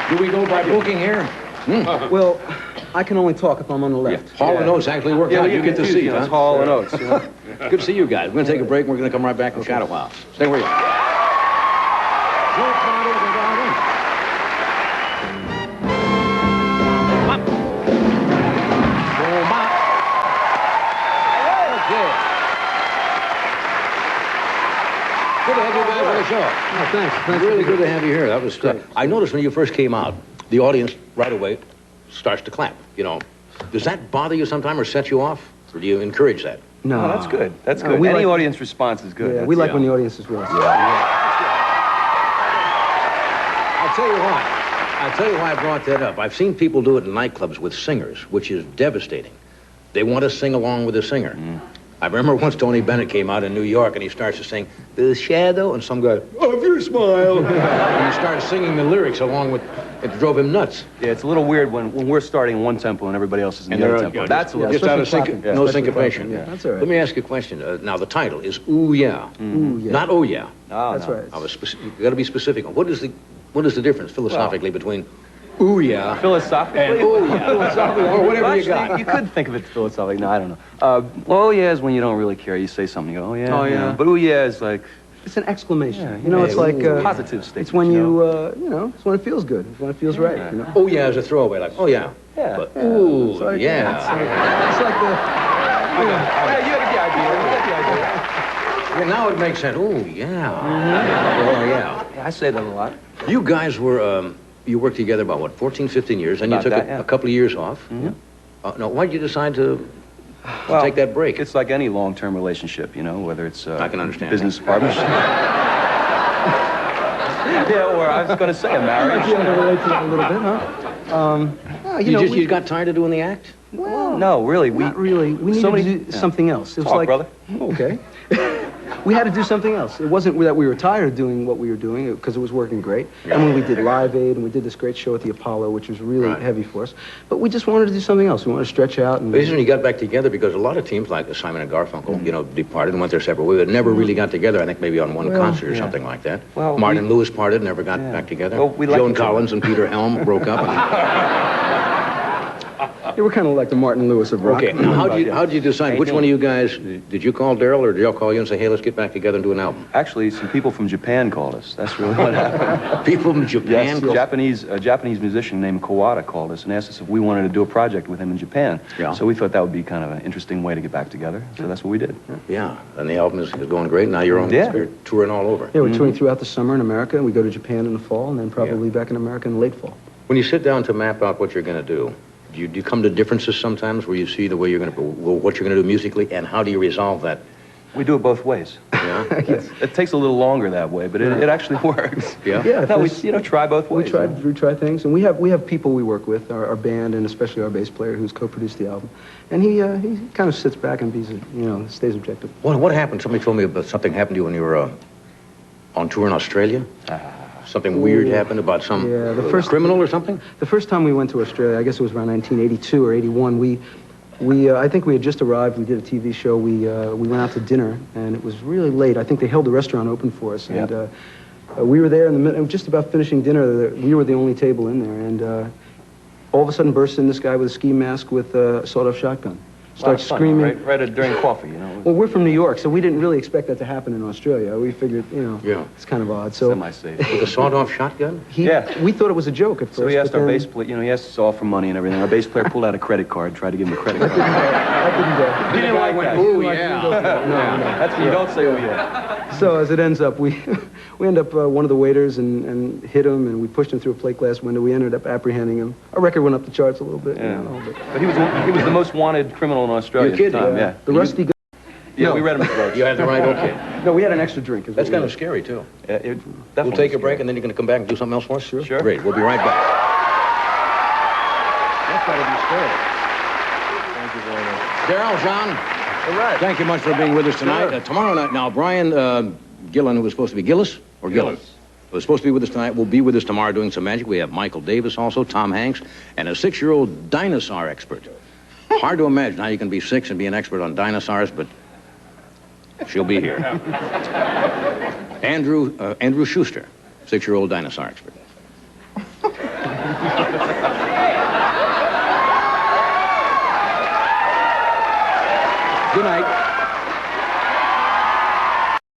Do we go by booking here? Well, I can only talk if I'm on the left. Hall and Oates actually worked out. You get to see, huh? It's Hall and Oates. Good to see you guys. We're going to take a break, and we're going to come right back from Shadow House. Stay where you are. Good to have you guys on the show. Oh, thanks. Really good to have you here. That was great. I noticed when you first came out, the audience right away starts to clap. You know, does that bother you sometime or set you off, or do you encourage that? No, Oh, that's good. That's good. Any audience response is good. Yeah, we like when the audience is with us. I'll tell you why. I'll tell you why I brought that up. I've seen people do it in nightclubs with singers, which is devastating. They want to sing along with the singer. I remember once Tony Bennett came out in New York and he starts to sing, "The Shadow," and some guy, "Of your smile." And he started singing the lyrics along with, it drove him nuts. Yeah, it's a little weird when we're starting one tempo and everybody else is in the other tempo. That's a little just out of no especially syncopation. clapping, yeah. That's all right. Let me ask you a question. Now, the title is Ooh Yeah. Ooh, yeah. Not Oh Yeah. Oh, That's no. right. You got to be specific. What is the difference philosophically between Ooh Yeah Philosophically? and Oh Yeah? Or whatever you got. You could think of it philosophically. No, I don't know. Oh yeah is when you don't really care. You say something, you go, oh yeah. Oh, yeah. You know. But oh yeah is like It's an exclamation. Yeah, you know, it's like positive statement. It's when you know, it's when it feels good. It's when it feels right. You know? Oh Yeah is a throwaway, like, oh yeah. Yeah. But ooh, It's like, yeah. It's like the. Oh yeah, you got the idea. You got the idea. Yeah, now it makes sense. Ooh, yeah. Oh yeah. Yeah, I say that a lot. You guys were, you worked together about, what, 14, 15 years, and you About took that, yeah. a couple of years off. No, why did you decide to take that break? It's like any long-term relationship, you know, whether it's I can understand business partnership. Yeah, or I was going to say a marriage. Yeah, I relate to that a little bit, huh? You got tired of doing the act? Well, No, really. not really. We needed somebody- to do something else. It was Talk, like, brother. Okay. We had to do something else. It wasn't that we were tired of doing what we were doing, because it was working great. And when we did Live Aid, and we did this great show at the Apollo, which was really heavy for us. But we just wanted to do something else. We wanted to stretch out. And Basically, you got back together because a lot of teams like Simon and Garfunkel, you know, departed and went their separate ways, but never really got together. I think maybe on one concert or something like that. Well, Martin Lewis parted, never got back together. Well, we like Joan each other. Collins and Peter Helm broke up. Yeah, we're kind of like the Martin Lewis of rock. Okay, now how'd you decide? Which one of you guys, did you call Daryl or did y'all call you and say, hey, let's get back together and do an album? Actually, some people from Japan called us. That's really what happened. People from Japan? Yes, a Japanese musician named Kawada called us and asked us if we wanted to do a project with him in Japan. Yeah. So we thought that would be kind of an interesting way to get back together. So that's what we did. Yeah, and the album is going great. Now you're on you're touring all over. Yeah, we're touring throughout the summer in America, and we go to Japan in the fall, and then probably back in America in the late fall. When you sit down to map out what you're going to do you come to differences sometimes where you see the way you're going to, what you're going to do musically, and how do you resolve that? We do it both ways. Yeah? It takes a little longer that way, but it actually works. Yeah? Yeah. No, we try both ways. We try things, and we have people we work with, our band, and especially our bass player who's co-produced the album, and he kind of sits back and stays objective. What happened? Somebody told me about something happened to you when you were on tour in Australia. Something weird happened about some criminal or something? The first time we went to Australia, I guess it was around 1982 or 81, I think we had just arrived, we did a TV show, we went out to dinner, and it was really late. I think they held the restaurant open for us, and we were there in the middle, just about finishing dinner, we were the only table in there, and all of a sudden bursts in this guy with a ski mask with a sawed-off shotgun. Starts screaming. Right during coffee, you know. Well, we're from New York, so we didn't really expect that to happen in Australia. We figured, it's kind of odd. So semi-safe. With a sawed-off shotgun? We thought it was a joke at first. So we asked our bass player, he asked us all for money and everything. Our bass player pulled out a credit card, tried to give him a credit card. That didn't go. He didn't like that. Ooh, yeah. No. That's when you don't say, oh, yeah. So as it ends up, we end up one of the waiters and hit him, and we pushed him through a plate glass window. We ended up apprehending him. Our record went up the charts a little bit. Yeah. But he was the most wanted criminal in Australia at the time. Yeah. The rusty gun. Yeah, we read him his rights. You had the right, okay. No, we had an extra drink. That's kind of scary, too. We'll take a break, and then you're going to come back and do something else for us? Sure. Great. We'll be right back. That's got to be scary. Thank you very much. Daryl, John. All right. Thank you much for being with us tonight. Sure. Tomorrow night, now, Brian Gillen, who was supposed to be Gillis, or Gillis, was supposed to be with us tonight, will be with us tomorrow doing some magic. We have Michael Davis also, Tom Hanks, and a 6-year-old dinosaur expert. Hard to imagine how you can be 6 and be an expert on dinosaurs, but she'll be here. Andrew Schuster. 6-year-old dinosaur expert.